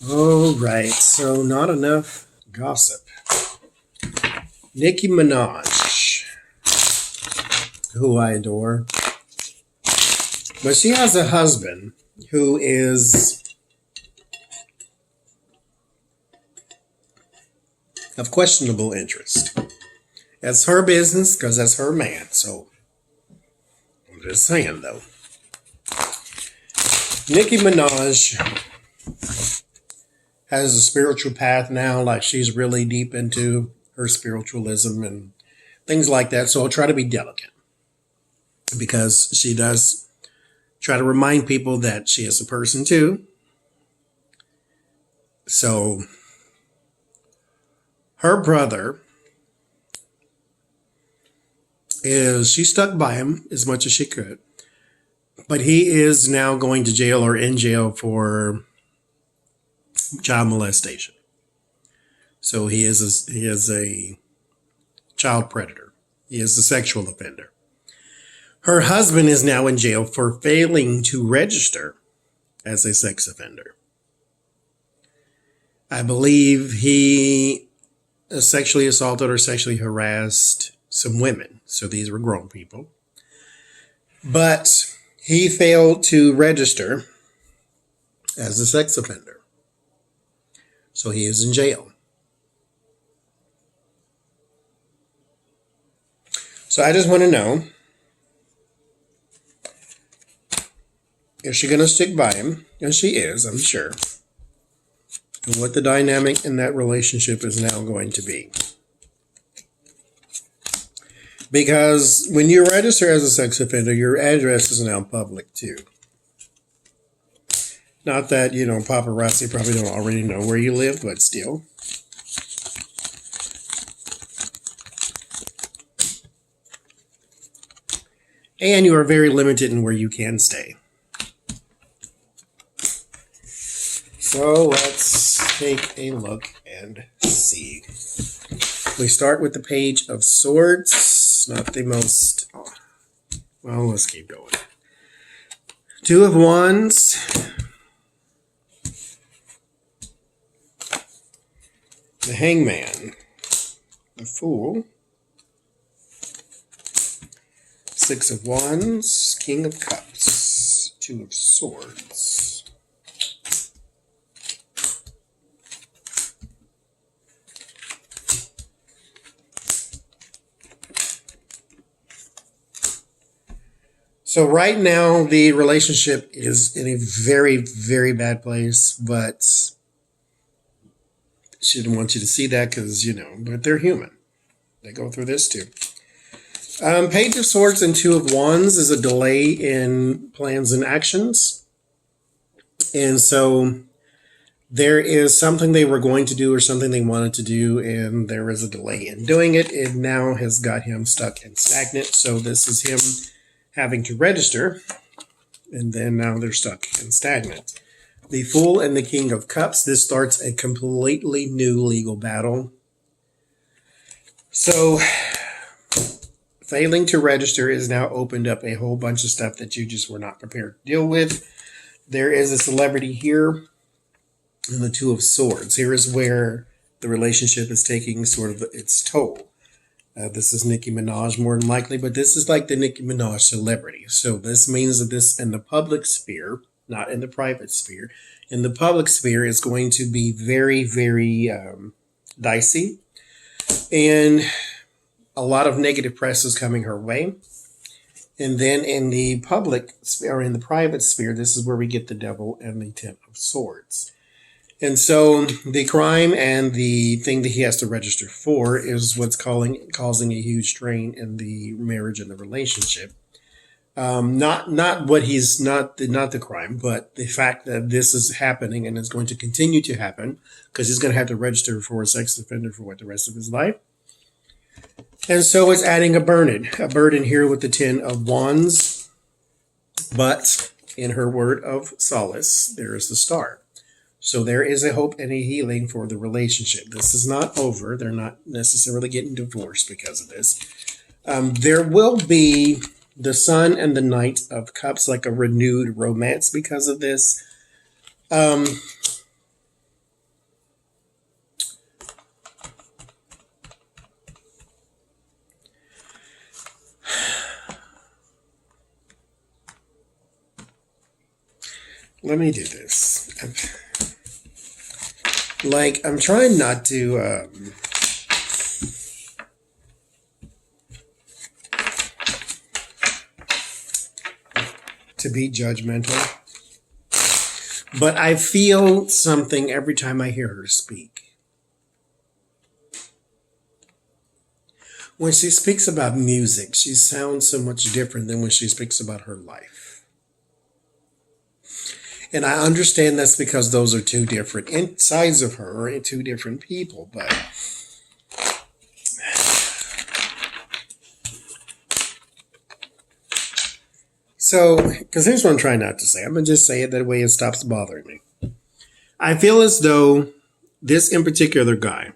All right, so not enough gossip. Nicki Minaj, who I adore, but she has a husband who is of questionable interest. That's her business because that's her man. So I'm just saying, though. Nicki Minaj has a spiritual path now, like she's really deep into her spiritualism and things like that. So I'll try to be delicate because she does try to remind people that she is a person too. So her brother she stuck by him as much as she could, but he is now going to jail or in jail for child molestation. So he is a child predator. He is a sexual offender. Her husband is now in jail for failing to register as a sex offender. I believe he sexually assaulted or sexually harassed some women. So these were grown people. But he failed to register as a sex offender. So he is in jail. So I just want to know, is she going to stick by him? And she is, I'm sure. And what the dynamic in that relationship is now going to be. Because when you register as a sex offender, your address is now public too. Not that, paparazzi probably don't already know where you live, but still. And you are very limited in where you can stay. So let's take a look and see. We start with the Page of Swords. Not the most... Well, let's keep going. Two of Wands. The Hangman. The Fool. Six of Wands. King of Cups. Two of Swords. So right now, the relationship is in a very, very bad place, but she didn't want you to see that because, but they're human. They go through this too. Page of Swords and Two of Wands is a delay in plans and actions. And so there is something they were going to do or something they wanted to do, and there is a delay in doing it. It now has got him stuck and stagnant. So this is him having to register, and then now they're stuck and stagnant. The Fool and the King of Cups, this starts a completely new legal battle. So failing to register is now opened up a whole bunch of stuff that you just were not prepared to deal with. There is a celebrity here in the Two of Swords. Here is where the relationship is taking sort of its toll. This is Nicki Minaj more than likely, but this is like the Nicki Minaj celebrity. So this means that this in the public sphere, not in the private sphere, in the public sphere is going to be very, very dicey. And a lot of negative press is coming her way. And then in the public sphere, or in the private sphere, this is where we get the Devil and the Ten of Swords. And so the crime and the thing that he has to register for is what's causing a huge strain in the marriage and the relationship. Not what he's not the crime, but the fact that this is happening and is going to continue to happen because he's going to have to register for a sex offender for the rest of his life. And so it's adding a burden here with the Ten of Wands. But in her word of solace, there is the Star. So there is a hope and a healing for the relationship. This is not over. They're not necessarily getting divorced because of this. There will be the Sun and the Knight of Cups, like a renewed romance because of this. let me do this. I'm trying not to be judgmental, but I feel something every time I hear her speak. When she speaks about music, she sounds so much different than when she speaks about her life. And I understand that's because those are two different sides of her, or two different people, but so, because here's what I'm trying not to say. I'm going to just say it that way it stops bothering me. I feel as though this in particular guy,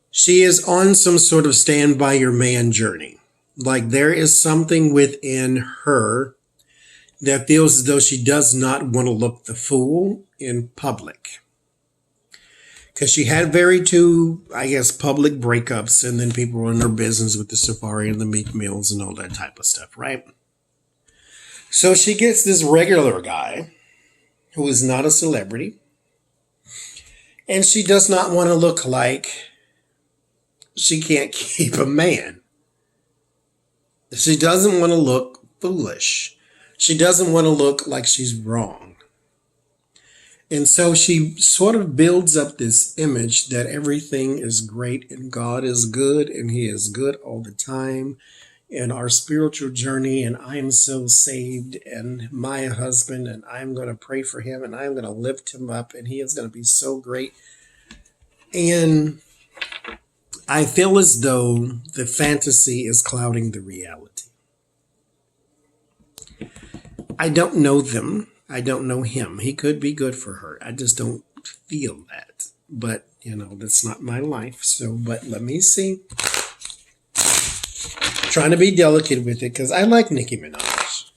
she is on some sort of stand by your man journey. Like there is something within her that feels as though she does not want to look the fool in public. Because she had two, I guess, public breakups, and then people were in their business with the Safari and the Meek Mills and all that type of stuff, right? So she gets this regular guy who is not a celebrity, and she does not want to look like she can't keep a man. She doesn't want to look foolish. She doesn't want to look like she's wrong. And so she sort of builds up this image that everything is great and God is good and He is good all the time. And our spiritual journey, and I'm so saved, and my husband, and I'm going to pray for him, and I'm going to lift him up, and he is going to be so great. And I feel as though the fantasy is clouding the reality. I don't know them. I don't know him. He could be good for her. I just don't feel that. But, that's not my life. So, but let me see. Trying to be delicate with it because I like Nikki Minaj.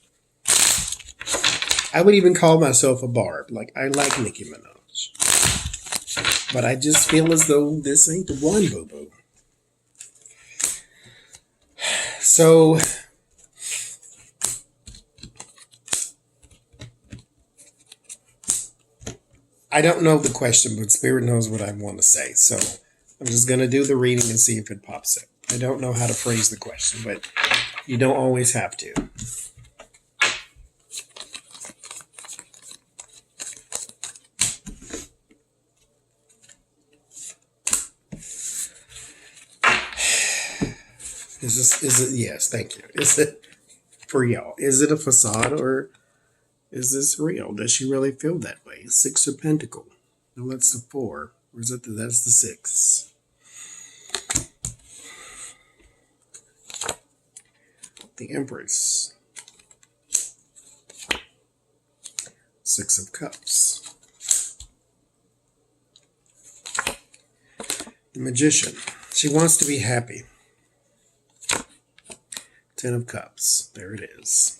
I would even call myself a barb. Like, I like Nikki Minaj. But I just feel as though this ain't the one, boo-boo. So, I don't know the question, but Spirit knows what I want to say. So, I'm just going to do the reading and see if it pops up. I don't know how to phrase the question, but you don't always have to. Is it, yes, thank you. Is it for y'all? Is it a facade or is this real? Does she really feel that way? 6 of Pentacles. No, that's the 4. Or is it that's the 6? The Empress. 6 of Cups. The Magician. She wants to be happy. 10 of Cups. There it is.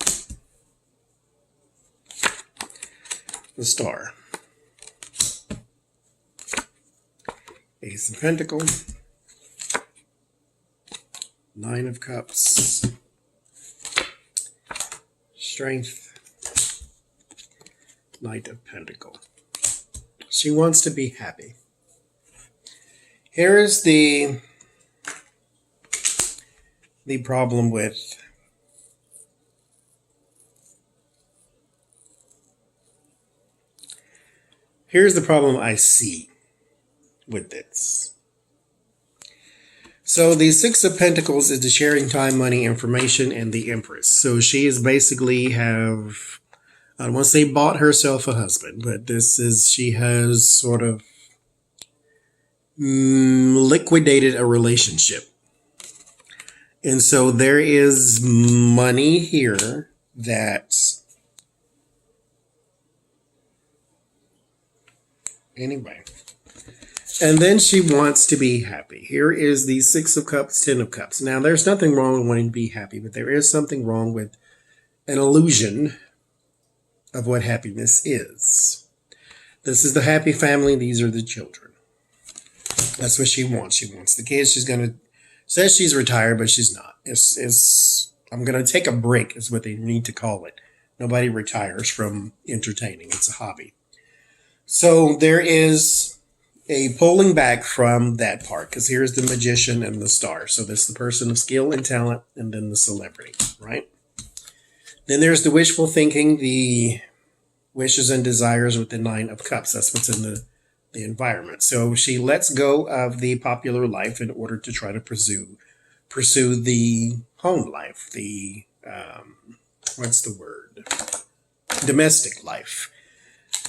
The Star. Ace of Pentacles. 9 of Cups. Strength. Knight of Pentacles. She wants to be happy. Here is the problem with here's the problem I see with this. So the 6 of Pentacles is the sharing time, money, information, and the Empress. So she is basically have, I don't want to say bought herself a husband, but she has sort of liquidated a relationship. And so there is money here that, anyway. And then she wants to be happy. Here is the 6 of Cups, 10 of Cups. Now, there's nothing wrong with wanting to be happy, but there is something wrong with an illusion of what happiness is. This is the happy family. These are the children. That's what she wants. She wants the kids. Says she's retired, but she's not. I'm going to take a break is what they need to call it. Nobody retires from entertaining. It's a hobby. So there is a pulling back from that part because here's the magician and the star. So there's the person of skill and talent and then the celebrity, right? Then there's the wishful thinking, the wishes and desires with the Nine of Cups. That's what's in the environment. So she lets go of the popular life in order to try to pursue the home life, the what's the word? Domestic life.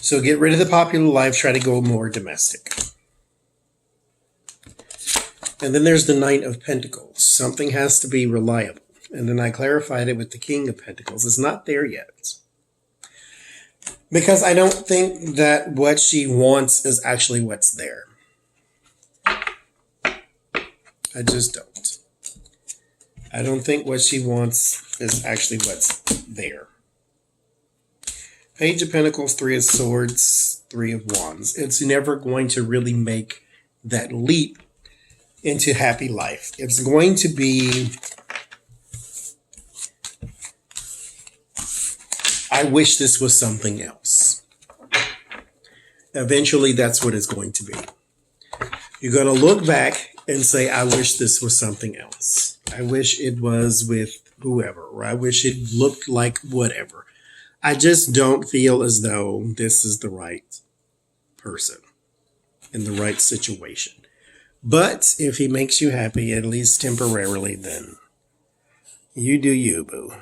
So get rid of the popular life, try to go more domestic. And then there's the Knight of Pentacles. Something has to be reliable. And then I clarified it with the King of Pentacles. It's not there yet. Because I don't think that what she wants is actually what's there. I just don't. I don't think what she wants is actually what's there. Page of Pentacles, Three of Swords, Three of Wands. It's never going to really make that leap into happy life. It's going to be, I wish this was something else. Eventually, that's what it's going to be. You're going to look back and say, I wish this was something else. I wish it was with whoever, or I wish it looked like whatever. I just don't feel as though this is the right person in the right situation. But if he makes you happy, at least temporarily, then you do you, boo.